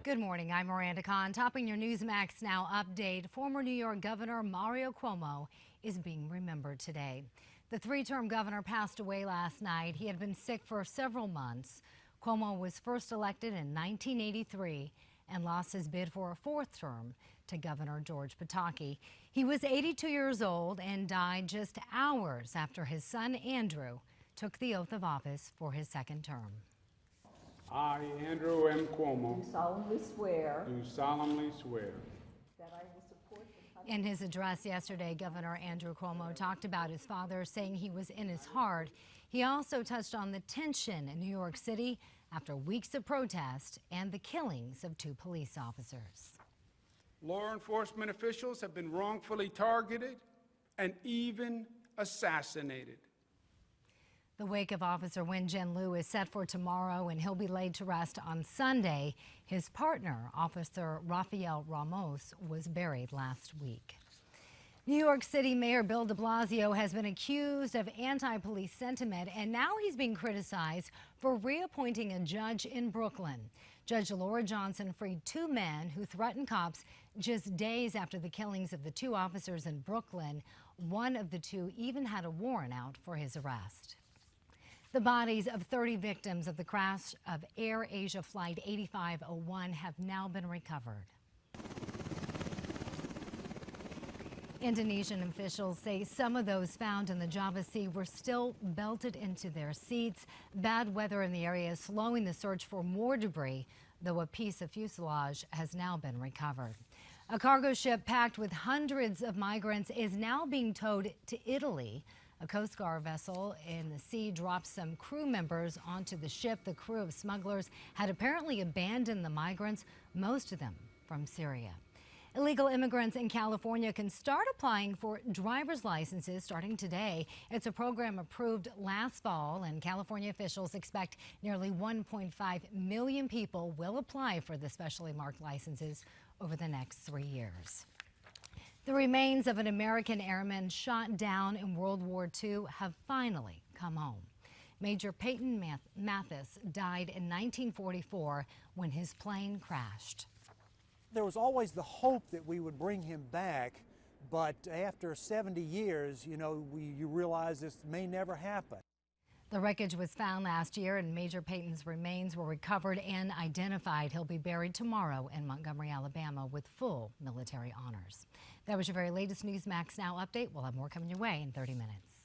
Good morning. I'm Miranda Khan. Topping your Newsmax Now update, former New York Governor Mario Cuomo is being remembered today. The three-term governor passed away last night. He had been sick for several months. Cuomo was first elected in 1983 and lost his bid for a fourth term to Governor George Pataki. He was 82 years old and died just hours after his son Andrew took the oath of office for his second term. I, Andrew M. Cuomo, Do solemnly swear that I will support the In his address yesterday, Governor Andrew Cuomo talked about his father, saying he was in his heart. He also touched on the tension in New York City after weeks of protest and the killings of two police officers. law enforcement officials have been wrongfully targeted and even assassinated. The wake of Officer Wen Jianlu is set for tomorrow, and he'll be laid to rest on Sunday. His partner, Officer Rafael Ramos, was buried last week. New York City Mayor Bill de Blasio has been accused of anti-police sentiment, and now he's being criticized for reappointing a judge in Brooklyn. Judge Laura Johnson freed two men who threatened cops just days after the killings of the two officers in Brooklyn. One of the two even had a warrant out for his arrest. The bodies of 30 victims of the crash of Air Asia Flight 8501 have now been recovered. Indonesian officials say some of those found in the Java Sea were still belted into their seats. Bad weather in the area is slowing the search for more debris, though a piece of fuselage has now been recovered. A cargo ship packed with hundreds of migrants is now being towed to Italy. A Coast Guard vessel in the sea dropped some crew members onto the ship. The crew of smugglers had apparently abandoned the migrants, most of them from Syria. Illegal immigrants in California can start applying for driver's licenses starting today. It's a program approved last fall, and California officials expect nearly 1.5 million people will apply for the specially marked licenses over the next 3 years. The remains of an American airman shot down in World War II have finally come home. Major Peyton Mathis died in 1944 when his plane crashed. There was always the hope that we would bring him back, but after 70 years, you realize this may never happen. The wreckage was found last year, and Major Peyton's remains were recovered and identified. He'll be buried tomorrow in Montgomery, Alabama, with full military honors. That was your very latest Newsmax Now update. We'll have more coming your way in 30 minutes.